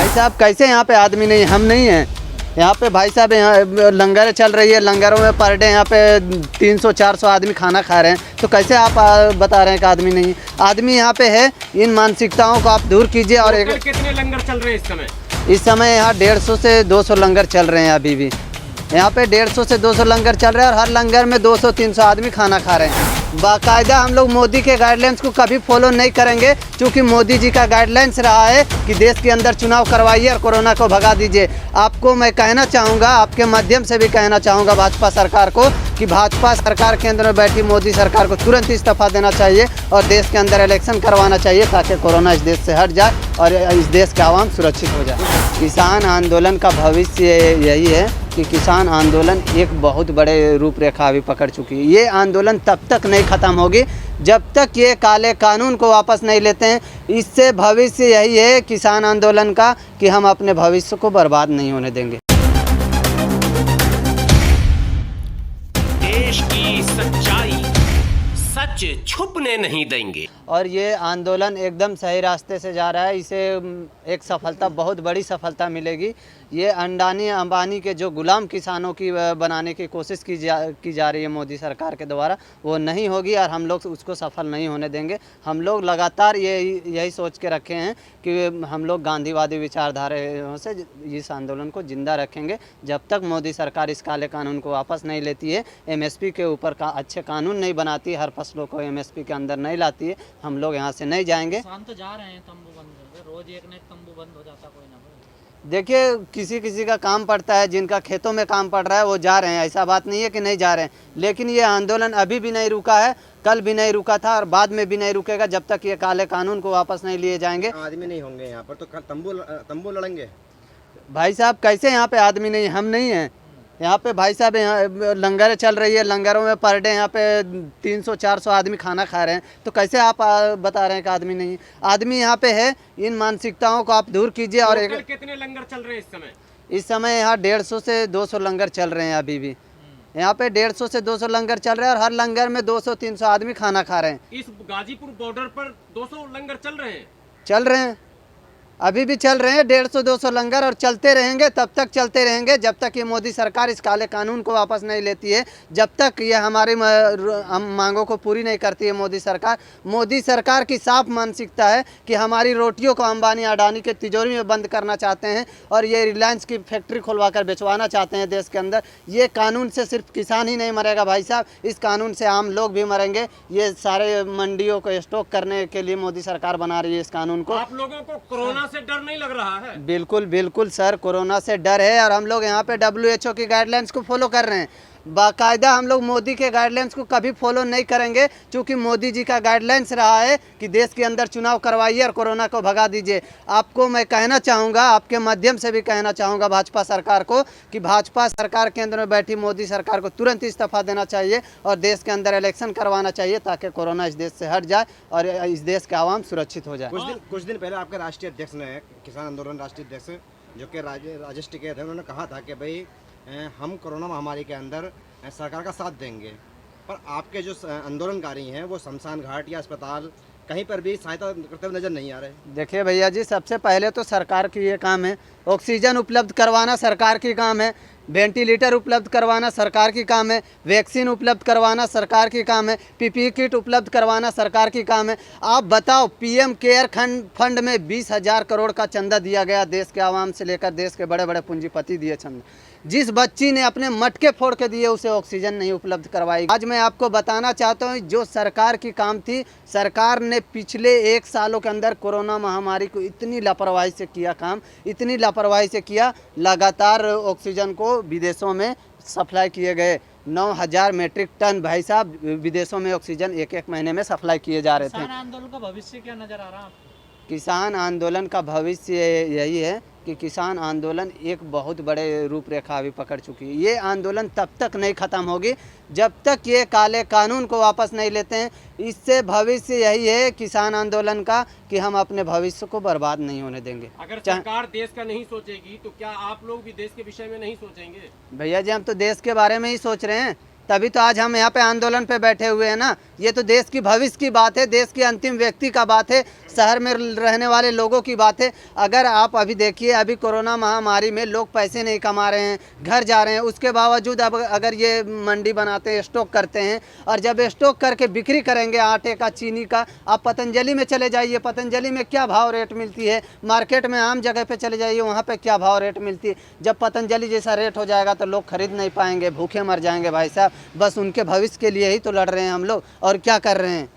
भाई साहब कैसे यहाँ पे आदमी नहीं, हम नहीं हैं यहाँ पे। भाई साहब यहाँ लंगर चल रही है, लंगरों में पर डे यहाँ पे 300-400 आदमी खाना खा रहे हैं, तो कैसे आप बता रहे हैं कि आदमी नहीं? आदमी यहाँ पे है। इन मानसिकताओं को आप दूर कीजिए। और कितने लंगर चल रहे हैं इस समय? इस समय यहाँ 150 से 200 लंगर चल रहे हैं। अभी भी यहाँ पे 150 से 200 लंगर चल रहे हैं और हर लंगर में 200-300 आदमी खाना खा रहे हैं। बाकायदा हम लोग मोदी के गाइडलाइंस को कभी फॉलो नहीं करेंगे, क्योंकि मोदी जी का गाइडलाइंस रहा है कि देश के अंदर चुनाव करवाइए और कोरोना को भगा दीजिए। आपको मैं कहना चाहूँगा, आपके माध्यम से भी कहना चाहूँगा भाजपा सरकार को कि भाजपा सरकार केंद्र में बैठी मोदी सरकार को तुरंत इस्तीफा देना चाहिए और देश के अंदर इलेक्शन करवाना चाहिए, ताकि कोरोना इस देश से हट जाए और इस देश का आवाम सुरक्षित हो जाए। किसान आंदोलन का भविष्य यही है कि किसान आंदोलन एक बहुत बड़े रूपरेखा अभी पकड़ चुकी है। ये आंदोलन तब तक नहीं ख़त्म होगी जब तक ये काले कानून को वापस नहीं लेते हैं। इससे भविष्य यही है किसान आंदोलन का कि हम अपने भविष्य को बर्बाद नहीं होने देंगे। देश की सच्चाई सच छुपने नहीं देंगे। और ये आंदोलन एकदम सही रास्ते से जा रहा है। इसे एक सफलता, बहुत बड़ी सफलता मिलेगी। ये अडानी अंबानी के जो गुलाम किसानों की बनाने की कोशिश की जा रही है मोदी सरकार के द्वारा, वो नहीं होगी और हम लोग उसको सफल नहीं होने देंगे। हम लोग लगातार यही सोच के रखे हैं कि हम लोग गांधीवादी विचारधाराओं से इस आंदोलन को जिंदा रखेंगे जब तक मोदी सरकार इस काले कानून को वापस नहीं लेती है, एमएसपी के ऊपर का अच्छे कानून नहीं बनाती, हर फसलों को एमएसपी के अंदर नहीं लाती है। हम लोग यहाँ से नहीं जाएंगे। किसान तो जा रहे हैं तंबू बंद करके, रोज एक न एक तंबू बंद हो जाता कोई ना कोई। देखिए, किसी का काम पड़ता है, जिनका खेतों में काम पड़ रहा है वो जा रहे हैं, ऐसा बात नहीं है कि नहीं जा रहे हैं। लेकिन ये आंदोलन अभी भी नहीं रुका है, कल भी नहीं रुका था और बाद में भी नहीं रुकेगा जब तक ये काले कानून को वापस नहीं लिए जाएंगे। आदमी नहीं होंगे यहाँ पर तो तंबू लड़ेंगे। भाई साहब कैसे यहाँ पे आदमी नहीं, हम नहीं हैं यहाँ पे। भाई साहब यहाँ लंगर चल रही है, लंगरों में पर डे यहाँ पे 300-400 आदमी खाना खा रहे हैं, तो कैसे आप बता रहे हैं कि आदमी नहीं? आदमी यहाँ पे है। इन मानसिकताओं को आप दूर कीजिए। और कितने लंगर चल रहे हैं इस समय? इस समय यहाँ 150 से 200 लंगर चल रहे हैं। अभी भी यहाँ पे 150 से 200 लंगर चल रहे हैं और हर लंगर में 200-300 आदमी खाना खा रहे हैं। इस गाजीपुर बॉर्डर पर 200 लंगर चल रहे हैं। अभी भी चल रहे हैं 150-200 लंगर और चलते रहेंगे, तब तक चलते रहेंगे जब तक ये मोदी सरकार इस काले कानून को वापस नहीं लेती है, जब तक ये हमारी मांगों को पूरी नहीं करती है मोदी सरकार। मोदी सरकार की साफ मानसिकता है कि हमारी रोटियों को अंबानी अडानी के तिजोरी में बंद करना चाहते हैं और ये रिलायंस की फैक्ट्री खुलवा कर बेचवाना चाहते हैं देश के अंदर। ये कानून से सिर्फ किसान ही नहीं मरेगा भाई साहब, इस कानून से आम लोग भी मरेंगे। ये सारे मंडियों को स्टॉक करने के लिए मोदी सरकार बना रही है इस कानून को। आप लोगों को कोरोना से डर नहीं लग रहा है? बिल्कुल बिल्कुल सर, कोरोना से डर है और हम लोग यहाँ पे WHO की गाइडलाइंस को फॉलो कर रहे हैं। बाकायदा हम लोग मोदी के गाइडलाइंस को कभी फॉलो नहीं करेंगे, क्योंकि मोदी जी का गाइडलाइंस रहा है कि देश के अंदर चुनाव करवाइए और कोरोना को भगा दीजिए। आपको मैं कहना चाहूँगा, आपके माध्यम से भी कहना चाहूँगा भाजपा सरकार को कि भाजपा सरकार केंद्र में बैठी मोदी सरकार को तुरंत इस्तीफा देना चाहिए और देश के अंदर इलेक्शन करवाना चाहिए, ताकि कोरोना इस देश से हट जाए और इस देश का आवाम सुरक्षित हो जाए। कुछ दिन पहले आपके राष्ट्रीय अध्यक्ष ने, किसान आंदोलन राष्ट्रीय अध्यक्ष जो कि राजेश टिकैत थे, उन्होंने कहा था कि भाई हम कोरोना महामारी के अंदर सरकार का साथ देंगे, पर आपके जो आंदोलनकारी हैं वो शमशान घाट या अस्पताल कहीं पर भी सहायता करते हुए नजर नहीं आ रहे। देखिए भैया जी, सबसे पहले तो सरकार की ये काम है, ऑक्सीजन उपलब्ध करवाना सरकार की काम है, वेंटिलेटर उपलब्ध करवाना सरकार की काम है, वैक्सीन उपलब्ध करवाना सरकार की काम है, PPE किट उपलब्ध करवाना सरकार की काम है। आप बताओ, PM केयर फंड में 20,000 करोड़ का चंदा दिया गया, देश के आवाम से लेकर देश के बड़े बड़े पूंजीपति दिए चंदा। जिस बच्ची ने अपने मटके फोड़ के दिए उसे ऑक्सीजन नहीं उपलब्ध करवाई। आज मैं आपको बताना चाहता हूँ, जो सरकार की काम थी, सरकार ने पिछले 1 सालों के अंदर कोरोना महामारी को इतनी लापरवाही से किया काम, इतनी लापरवाही से किया। लगातार ऑक्सीजन को विदेशों में सप्लाई किए गए। 9,000 मेट्रिक टन भाई साहब विदेशों में ऑक्सीजन एक महीने में सप्लाई किए जा रहे थे। किसान आंदोलन का भविष्य क्या नजर आ रहा है आपको? किसान आंदोलन का भविष्य यही है कि किसान आंदोलन एक बहुत बड़े रूपरेखा अभी पकड़ चुकी है। ये आंदोलन तब तक नहीं ख़त्म होगी जब तक ये काले कानून को वापस नहीं लेते हैं। इससे भविष्य यही है किसान आंदोलन का कि हम अपने भविष्य को बर्बाद नहीं होने देंगे। अगर सरकार देश का नहीं सोचेगी तो क्या आप लोग भी देश के विषय में नहीं सोचेंगे? भैया जी, हम तो देश के बारे में ही सोच रहे हैं, तभी तो आज हम यहाँ पे आंदोलन पे बैठे हुए हैं ना। ये तो देश की भविष्य की बात है, देश के अंतिम व्यक्ति का बात है। शहर में रहने वाले लोगों की बात है। अगर आप अभी देखिए, अभी कोरोना महामारी में लोग पैसे नहीं कमा रहे हैं, घर जा रहे हैं, उसके बावजूद अब अगर ये मंडी बनाते हैं, स्टॉक करते हैं, और जब स्टॉक करके बिक्री करेंगे आटे का, चीनी का, आप पतंजलि में चले जाइए, पतंजलि में क्या भाव रेट मिलती है, मार्केट में आम जगह पे चले जाइए, वहाँ पे क्या भाव रेट मिलती है। जब पतंजलि जैसा रेट हो जाएगा तो लोग खरीद नहीं पाएंगे, भूखे मर जाएंगे भाई साहब। बस उनके भविष्य के लिए ही तो लड़ रहे हैं हम लोग, और क्या कर रहे हैं।